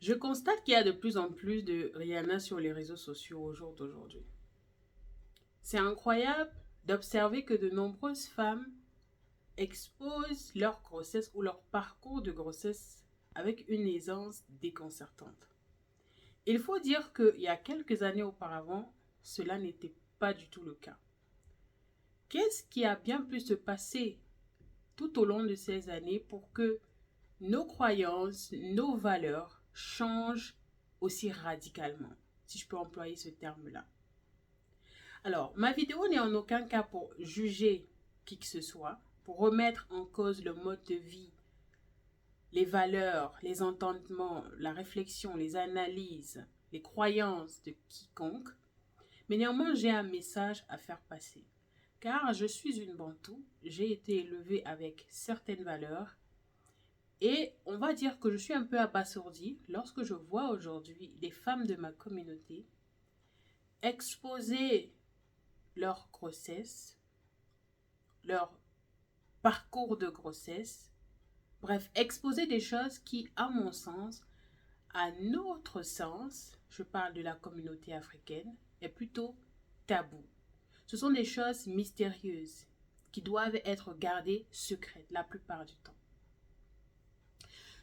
Je constate qu'il y a de plus en plus de Rihanna sur les réseaux sociaux au jour d'aujourd'hui. C'est incroyable d'observer que de nombreuses femmes exposent leur grossesse ou leur parcours de grossesse avec une aisance déconcertante. Il faut dire qu'il y a quelques années auparavant, cela n'était pas du tout le cas. Qu'est-ce qui a bien pu se passer tout au long de ces années pour que nos croyances, nos valeurs changent aussi radicalement, si je peux employer ce terme-là? Alors, ma vidéo n'est en aucun cas pour juger qui que ce soit, pour remettre en cause le mode de vie, les valeurs, les entendements, la réflexion, les analyses, les croyances de quiconque, mais néanmoins j'ai un message à faire passer. Car je suis une Bantou, j'ai été élevée avec certaines valeurs et on va dire que je suis un peu abasourdie lorsque je vois aujourd'hui les femmes de ma communauté exposer leur grossesse, leur parcours de grossesse, bref, exposer des choses qui, à mon sens, à notre sens, je parle de la communauté africaine, est plutôt tabou. Ce sont des choses mystérieuses qui doivent être gardées secrètes la plupart du temps.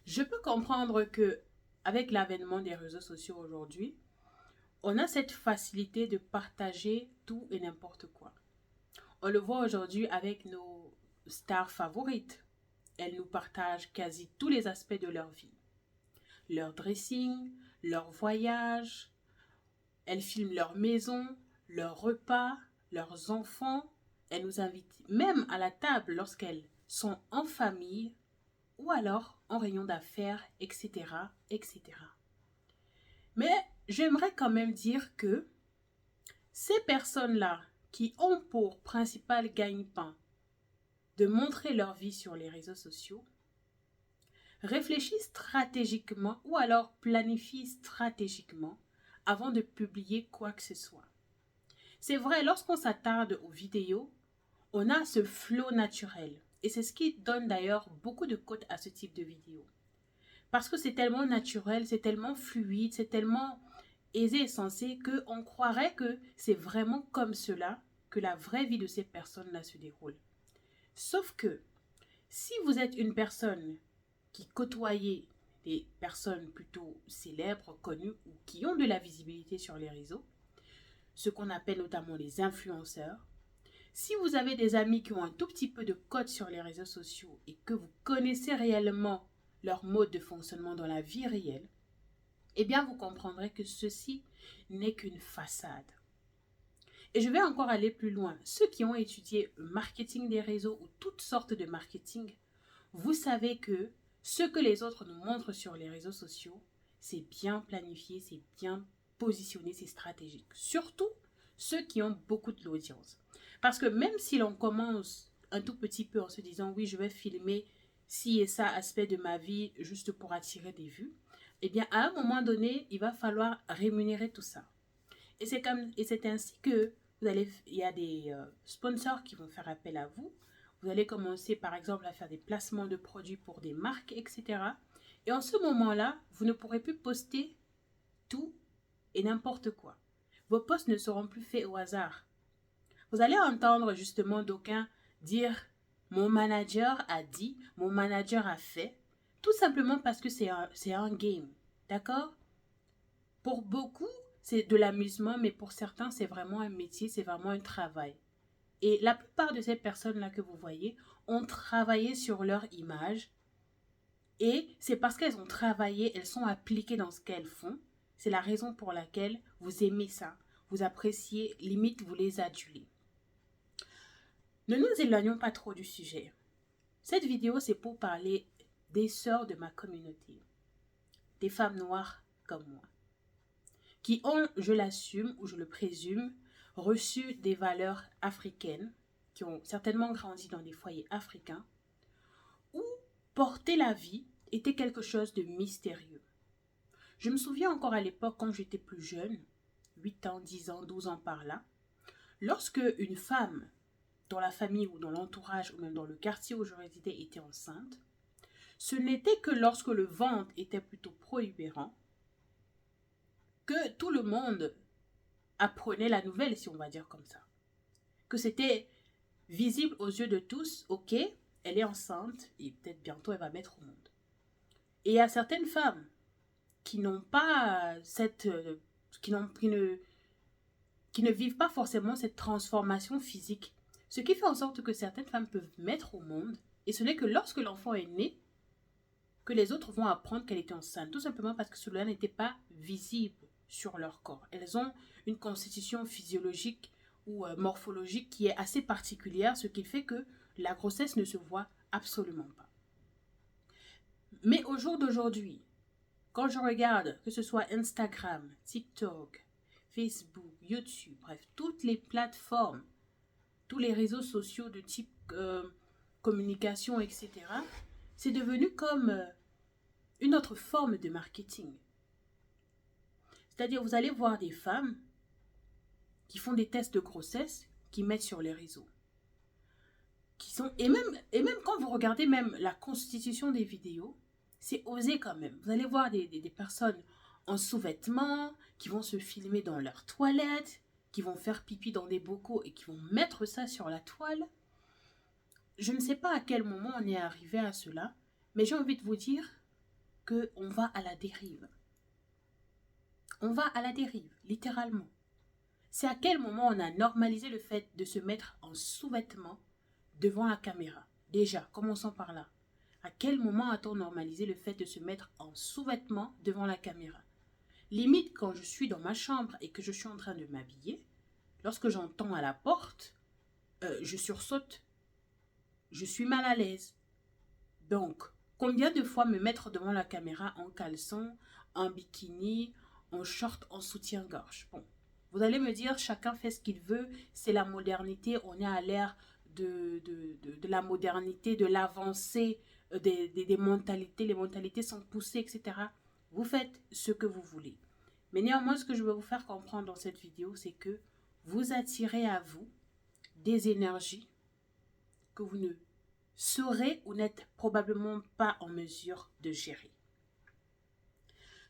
Je peux comprendre que avec l'avènement des réseaux sociaux aujourd'hui, on a cette facilité de partager tout et n'importe quoi. On le voit aujourd'hui avec nos stars favorites. Elles nous partagent quasi tous les aspects de leur vie. Leur dressing, leur voyage, elles filment leur maison, leurs repas, leurs enfants. Elles nous invitent même à la table lorsqu'elles sont en famille ou alors en réunion d'affaires, etc., etc. Mais j'aimerais quand même dire que ces personnes-là qui ont pour principal gagne-pain de montrer leur vie sur les réseaux sociaux réfléchissent stratégiquement ou alors planifient stratégiquement avant de publier quoi que ce soit. C'est vrai, lorsqu'on s'attarde aux vidéos, on a ce flow naturel. Et c'est ce qui donne d'ailleurs beaucoup de cotes à ce type de vidéo. Parce que c'est tellement naturel, c'est tellement fluide, c'est tellement aisé et sensé qu'on croirait que c'est vraiment comme cela que la vraie vie de ces personnes-là se déroule. Sauf que si vous êtes une personne qui côtoyait des personnes plutôt célèbres, connues ou qui ont de la visibilité sur les réseaux, ce qu'on appelle notamment les influenceurs, si vous avez des amis qui ont un tout petit peu de code sur les réseaux sociaux et que vous connaissez réellement leur mode de fonctionnement dans la vie réelle, eh bien vous comprendrez que ceci n'est qu'une façade. Et je vais encore aller plus loin. Ceux qui ont étudié le marketing des réseaux ou toutes sortes de marketing, vous savez que ce que les autres nous montrent sur les réseaux sociaux, c'est bien planifié, c'est bien positionné, c'est stratégique. Surtout ceux qui ont beaucoup de l'audience. Parce que même si l'on commence un tout petit peu en se disant oui, je vais filmer ci et ça aspect de ma vie juste pour attirer des vues, eh bien à un moment donné, il va falloir rémunérer tout ça. Et c'est ainsi que il y a des sponsors qui vont faire appel à vous. Vous allez commencer par exemple à faire des placements de produits pour des marques, etc. Et en ce moment-là, vous ne pourrez plus poster tout et n'importe quoi. Vos posts ne seront plus faits au hasard. Vous allez entendre justement d'aucuns dire mon manager a dit, mon manager a fait, tout simplement parce que c'est un game. D'accord? Pour beaucoup, c'est de l'amusement, mais pour certains, c'est vraiment un métier, c'est vraiment un travail. Et la plupart de ces personnes-là que vous voyez ont travaillé sur leur image. Et c'est parce qu'elles ont travaillé, elles sont appliquées dans ce qu'elles font. C'est la raison pour laquelle vous aimez ça. Vous appréciez, limite, vous les adulez. Ne nous éloignons pas trop du sujet. Cette vidéo, c'est pour parler des sœurs de ma communauté. Des femmes noires comme moi. Qui ont, je l'assume ou je le présume, reçu des valeurs africaines, qui ont certainement grandi dans des foyers africains, où porter la vie était quelque chose de mystérieux. Je me souviens encore à l'époque quand j'étais plus jeune, 8 ans, 10 ans, 12 ans par là, lorsque une femme dans la famille ou dans l'entourage ou même dans le quartier où je résidais était enceinte, ce n'était que lorsque le ventre était plutôt prohibérant que tout le monde apprenait la nouvelle, si on va dire comme ça. Que c'était visible aux yeux de tous, ok, elle est enceinte et peut-être bientôt elle va mettre au monde. Et il y a certaines femmes qui n'ont pas qui ne vivent pas forcément cette transformation physique. Ce qui fait en sorte que certaines femmes peuvent mettre au monde, et ce n'est que lorsque l'enfant est né que les autres vont apprendre qu'elle était enceinte, tout simplement parce que cela n'était pas visible sur leur corps. Elles ont une constitution physiologique ou morphologique qui est assez particulière, ce qui fait que la grossesse ne se voit absolument pas. Mais au jour d'aujourd'hui, quand je regarde, que ce soit Instagram, TikTok, Facebook, YouTube, bref, toutes les plateformes, tous les réseaux sociaux de type communication, etc., c'est devenu comme une autre forme de marketing. C'est-à-dire, vous allez voir des femmes qui font des tests de grossesse, qui mettent sur les réseaux. Et même quand vous regardez même la constitution des vidéos, c'est osé quand même. Vous allez voir des personnes en sous-vêtements, qui vont se filmer dans leur toilette, qui vont faire pipi dans des bocaux et qui vont mettre ça sur la toile. Je ne sais pas à quel moment on est arrivé à cela, mais j'ai envie de vous dire qu'on va à la dérive. On va à la dérive, littéralement. C'est à quel moment on a normalisé le fait de se mettre en sous-vêtements devant la caméra. Déjà, commençons par là. À quel moment a-t-on normalisé le fait de se mettre en sous-vêtements devant la caméra? Limite, quand je suis dans ma chambre et que je suis en train de m'habiller, lorsque j'entends à la porte, je sursaute. Je suis mal à l'aise. Donc, combien de fois me mettre devant la caméra en caleçon, en bikini, en short, en soutien-gorge? Bon, vous allez me dire, chacun fait ce qu'il veut, c'est la modernité, on est à l'ère de la modernité, de l'avancée des mentalités, les mentalités sont poussées, etc. Vous faites ce que vous voulez. Mais néanmoins, ce que je veux vous faire comprendre dans cette vidéo, c'est que vous attirez à vous des énergies que vous ne saurez ou n'êtes probablement pas en mesure de gérer.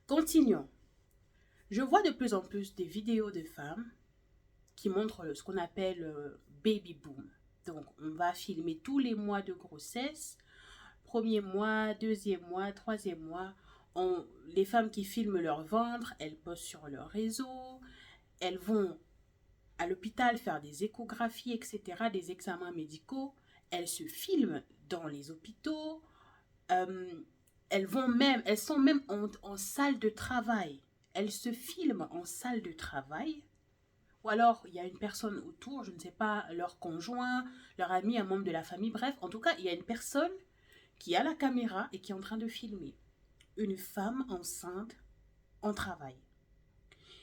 Continuons. Je vois de plus en plus des vidéos de femmes qui montrent ce qu'on appelle baby boom. Donc, on va filmer tous les mois de grossesse, premier mois, deuxième mois, troisième mois. Les femmes qui filment leur ventre, elles postent sur leur réseau, elles vont à l'hôpital faire des échographies, etc., des examens médicaux. Elles se filment dans les hôpitaux. Elles sont même en salle de travail. Elles se filment en salle de travail. Ou alors, il y a une personne autour, je ne sais pas, leur conjoint, leur ami, un membre de la famille. Bref, en tout cas, il y a une personne qui a la caméra et qui est en train de filmer. Une femme enceinte en travail.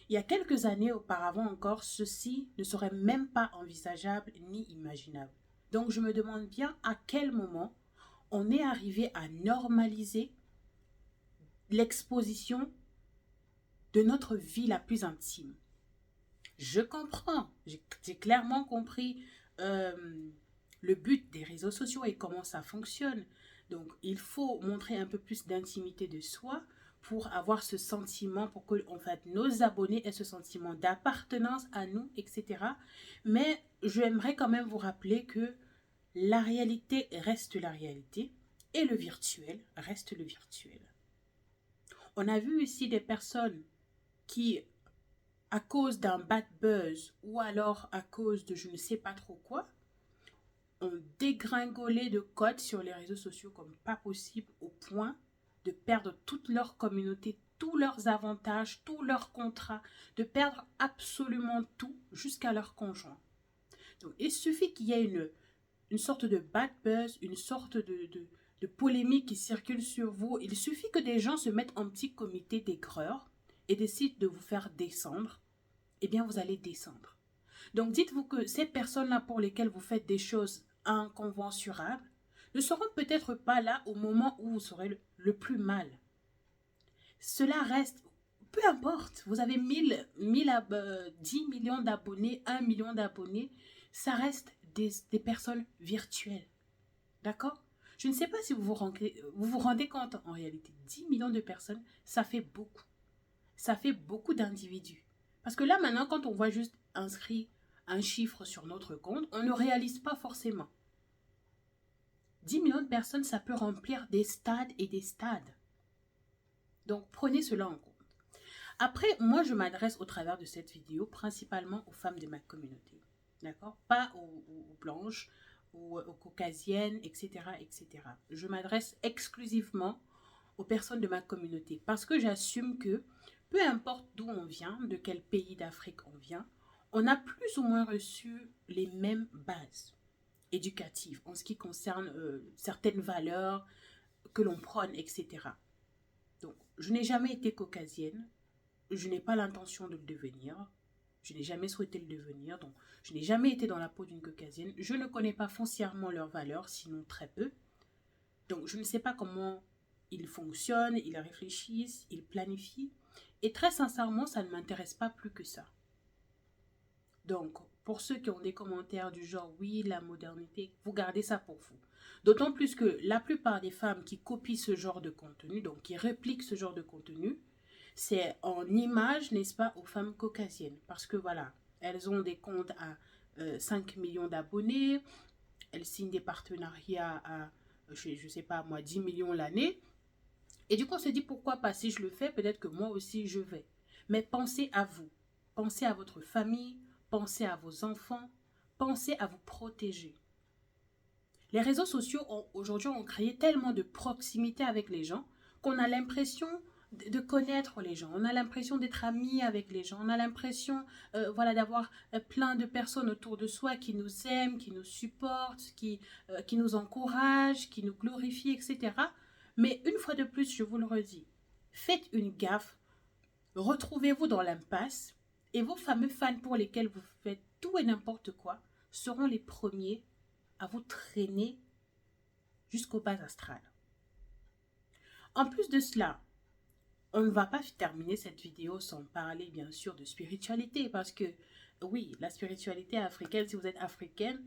Il y a quelques années auparavant encore, ceci ne serait même pas envisageable ni imaginable. Donc, je me demande bien à quel moment on est arrivé à normaliser l'exposition de notre vie la plus intime. Je comprends, j'ai clairement compris le but des réseaux sociaux et comment ça fonctionne. Donc, il faut montrer un peu plus d'intimité de soi pour avoir ce sentiment, pour que en fait, nos abonnés aient ce sentiment d'appartenance à nous, etc. Mais j'aimerais quand même vous rappeler que la réalité reste la réalité et le virtuel reste le virtuel. On a vu ici des personnes qui, à cause d'un bad buzz ou alors à cause de je ne sais pas trop quoi, ont dégringolé de cotes sur les réseaux sociaux comme pas possible au point de perdre toute leur communauté, tous leurs avantages, tous leurs contrats, de perdre absolument tout jusqu'à leur conjoint. Donc, il suffit qu'il y ait une sorte de bad buzz, une sorte de polémique qui circule sur vous. Il suffit que des gens se mettent en petit comité d'aigreur et décident de vous faire descendre. Eh bien, vous allez descendre. Donc, dites-vous que ces personnes-là pour lesquelles vous faites des choses inconventionnelles ne seront peut-être pas là au moment où vous serez le plus mal. Cela reste, peu importe, vous avez 10 millions d'abonnés, 1 million d'abonnés, ça reste des personnes virtuelles. D'accord? Je ne sais pas si vous vous rendez compte en réalité. 10 millions de personnes, ça fait beaucoup. ça fait beaucoup d'individus. Parce que là, maintenant, quand on voit juste inscrit un chiffre sur notre compte, on ne réalise pas forcément. 10 millions de personnes, ça peut remplir des stades et des stades. Donc, prenez cela en compte. Après, moi, je m'adresse au travers de cette vidéo principalement aux femmes de ma communauté. D'accord? Pas aux blanches, aux caucasiennes, etc., etc. Je m'adresse exclusivement aux personnes de ma communauté parce que j'assume que peu importe d'où on vient, de quel pays d'Afrique on vient, on a plus ou moins reçu les mêmes bases éducatives en ce qui concerne certaines valeurs que l'on prône, etc. Donc, je n'ai jamais été caucasienne, je n'ai pas l'intention de le devenir, je n'ai jamais souhaité le devenir, donc je n'ai jamais été dans la peau d'une caucasienne, je ne connais pas foncièrement leurs valeurs, sinon très peu, donc je ne sais pas comment ils fonctionnent, ils réfléchissent, ils planifient, et très sincèrement, ça ne m'intéresse pas plus que ça. Donc, pour ceux qui ont des commentaires du genre « oui, la modernité », vous gardez ça pour vous. D'autant plus que la plupart des femmes qui copient ce genre de contenu, donc qui répliquent ce genre de contenu, c'est en image, n'est-ce pas, aux femmes caucasiennes. Parce que voilà, elles ont des comptes à 5 millions d'abonnés, elles signent des partenariats à, je ne sais pas moi, 10 millions l'année. Et du coup, on se dit pourquoi pas, si je le fais, peut-être que moi aussi je vais. Mais pensez à vous, pensez à votre famille, pensez à vos enfants, pensez à vous protéger. Les réseaux sociaux aujourd'hui ont créé tellement de proximité avec les gens qu'on a l'impression de connaître les gens, on a l'impression d'être amis avec les gens, on a l'impression voilà, d'avoir plein de personnes autour de soi qui nous aiment, qui nous supportent, qui nous encouragent, qui nous glorifient, etc. Mais une fois de plus, je vous le redis, faites une gaffe, retrouvez-vous dans l'impasse et vos fameux fans pour lesquels vous faites tout et n'importe quoi seront les premiers à vous traîner jusqu'au bas astral. En plus de cela, on ne va pas terminer cette vidéo sans parler bien sûr de spiritualité parce que oui, la spiritualité africaine, si vous êtes africaine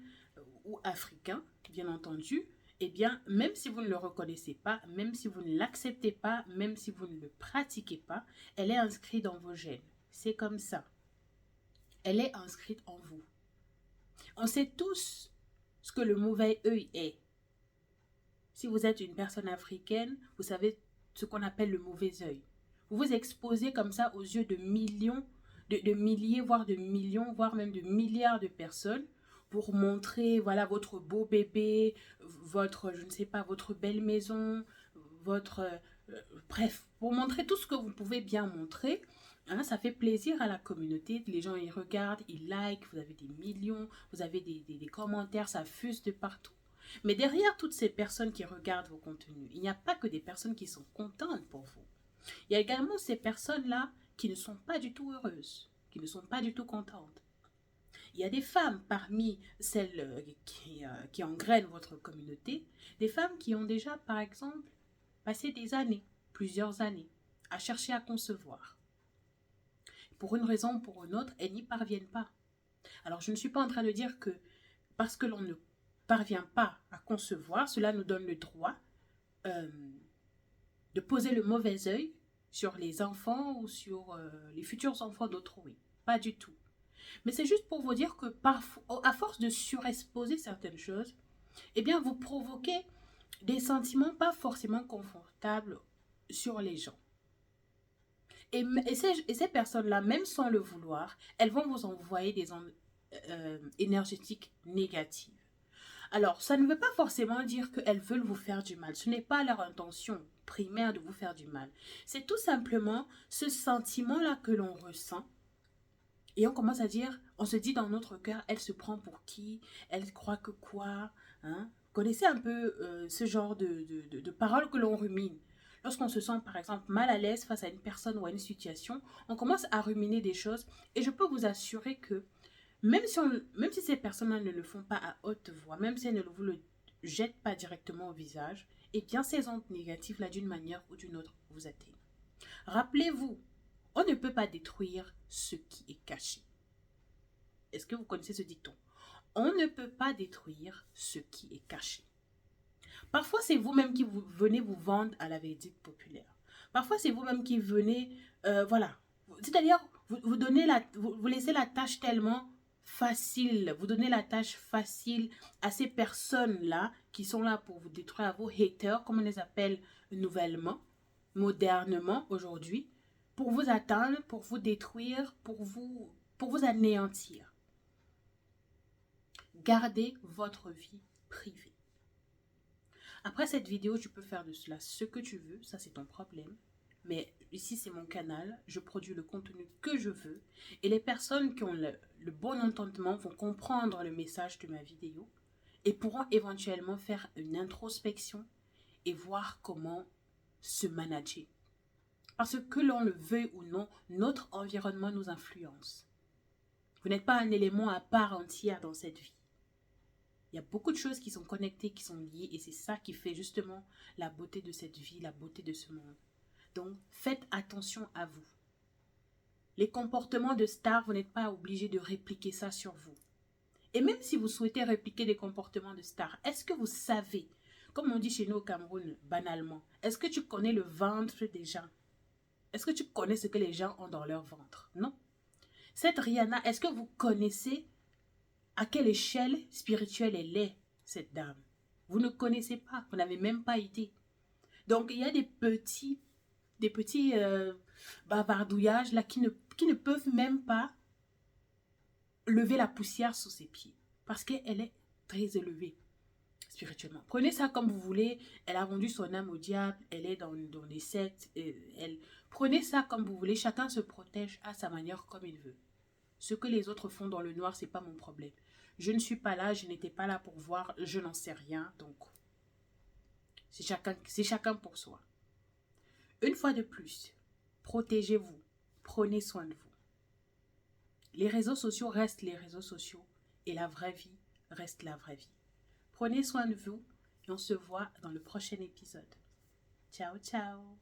ou africain, bien entendu, eh bien, même si vous ne le reconnaissez pas, même si vous ne l'acceptez pas, même si vous ne le pratiquez pas, elle est inscrite dans vos gènes. C'est comme ça. Elle est inscrite en vous. On sait tous ce que le mauvais œil est. Si vous êtes une personne africaine, vous savez ce qu'on appelle le mauvais œil. Vous vous exposez comme ça aux yeux de millions, de milliers, voire de millions, voire même de milliards de personnes pour montrer, voilà, votre beau bébé, votre, je ne sais pas, votre belle maison, votre... bref, pour montrer tout ce que vous pouvez bien montrer. Hein, ça fait plaisir à la communauté, les gens ils regardent, ils likent, vous avez des millions, vous avez des commentaires, ça fuse de partout. Mais derrière toutes ces personnes qui regardent vos contenus, il n'y a pas que des personnes qui sont contentes pour vous. Il y a également ces personnes-là qui ne sont pas du tout heureuses, qui ne sont pas du tout contentes. Il y a des femmes parmi celles qui engrainent votre communauté, des femmes qui ont déjà, par exemple, passé des années, plusieurs années, à chercher à concevoir. Pour une raison ou pour une autre, elles n'y parviennent pas. Alors, je ne suis pas en train de dire que parce que l'on ne parvient pas à concevoir, cela nous donne le droit de poser le mauvais œil sur les enfants ou sur les futurs enfants d'autrui. Pas du tout. Mais c'est juste pour vous dire que parfois, à force de surexposer certaines choses, eh bien, vous provoquez des sentiments pas forcément confortables sur les gens. Et ces personnes-là, même sans le vouloir, elles vont vous envoyer des ondes énergétiques négatives. Alors, ça ne veut pas forcément dire qu'elles veulent vous faire du mal. Ce n'est pas leur intention primaire de vous faire du mal. C'est tout simplement ce sentiment-là que l'on ressent. Et on commence à dire, on se dit dans notre cœur, elle se prend pour qui? Elle croit que quoi? Hein? Vous connaissez un peu ce genre de paroles que l'on rumine. Lorsqu'on se sent, par exemple, mal à l'aise face à une personne ou à une situation, on commence à ruminer des choses. Et je peux vous assurer que même si ces personnes-là ne le font pas à haute voix, même si elles ne vous le jettent pas directement au visage, eh bien ces ondes négatives-là, d'une manière ou d'une autre, vous atteignent. Rappelez-vous, on ne peut pas détruire ce qui est caché. Est-ce que vous connaissez ce dicton? On ne peut pas détruire ce qui est caché. Parfois, c'est vous-même qui venez vous vendre à la vérité populaire. Parfois, c'est vous-même qui venez, voilà, C'est-à-dire, vous donnez vous laissez la tâche tellement facile, vous donnez la tâche facile à ces personnes-là qui sont là pour vous détruire, à vos haters, comme on les appelle nouvellement, modernement aujourd'hui, pour vous atteindre, pour vous détruire, pour vous anéantir. Gardez votre vie privée. Après cette vidéo, tu peux faire de cela ce que tu veux, ça c'est ton problème. Mais ici, c'est mon canal, je produis le contenu que je veux. Et les personnes qui ont le bon entendement vont comprendre le message de ma vidéo et pourront éventuellement faire une introspection et voir comment se manager. Parce que l'on le veuille ou non, notre environnement nous influence. Vous n'êtes pas un élément à part entière dans cette vie. Il y a beaucoup de choses qui sont connectées, qui sont liées, et c'est ça qui fait justement la beauté de cette vie, la beauté de ce monde. Donc, faites attention à vous. Les comportements de stars, vous n'êtes pas obligé de répliquer ça sur vous. Et même si vous souhaitez répliquer des comportements de stars, est-ce que vous savez, comme on dit chez nous au Cameroun, banalement, est-ce que tu connais le ventre des gens? Est-ce que tu connais ce que les gens ont dans leur ventre? Non. Cette Rihanna, est-ce que vous connaissez à quelle échelle spirituelle elle est, cette dame? Vous ne connaissez pas, vous n'avez même pas été. Donc, il y a des petits bavardouillages là qui ne peuvent même pas lever la poussière sous ses pieds. Parce qu'elle est très élevée spirituellement. Prenez ça comme vous voulez. Elle a vendu son âme au diable. Elle est dans les sectes. Prenez ça comme vous voulez. Chacun se protège à sa manière comme il veut. Ce que les autres font dans le noir, c'est pas mon problème. Je ne suis pas là. Je n'étais pas là pour voir. Je n'en sais rien. Donc, c'est chacun pour soi. Une fois de plus, protégez-vous. Prenez soin de vous. Les réseaux sociaux restent les réseaux sociaux et la vraie vie reste la vraie vie. Prenez soin de vous et on se voit dans le prochain épisode. Ciao, ciao!